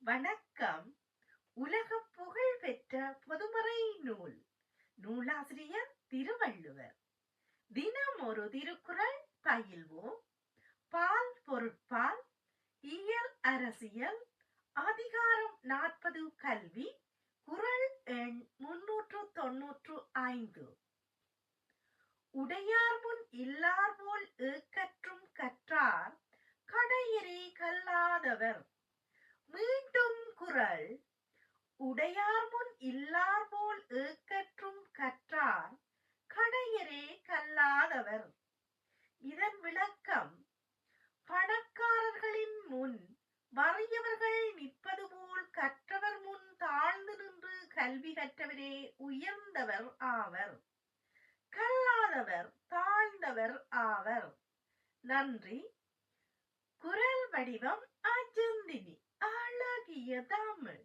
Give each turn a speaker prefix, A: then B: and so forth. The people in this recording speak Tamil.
A: வணக்கம். உலக புகழ் பெற்ற பொதுமறை நூல். நூலாசிரியர் திருவள்ளுவர். தினம் ஒரு திருக்குறள் பயில்வோம். பால் பொருட்பால், இயல் அரசியல், அதிகாரம் 40 கல்வி, குறள் எண் 395. உடையார் முன் இல்லார் போல் ஏக்கற்றும் கற்றார் கடையரே கல்லாதவர். மீண்டும் குறள். உடையார் முன் இல்லார் போல் ஏக்கற்றும் கற்றார் கடையரே கல்லாதவர். இதன் விளக்கம்: பணக்காரர்களின் முன் வறியவர்கள் நிற்பது போல் கற்றவர் முன் தாழ்ந்து நின்று கல்வி கற்றவரே உயர்ந்தவர் ஆவர். கல்லாதவர் தாழ்ந்தவர் ஆவர். நன்றி. குரல் வடிவம் அஜந்தினி. அழகிய தமிழ்.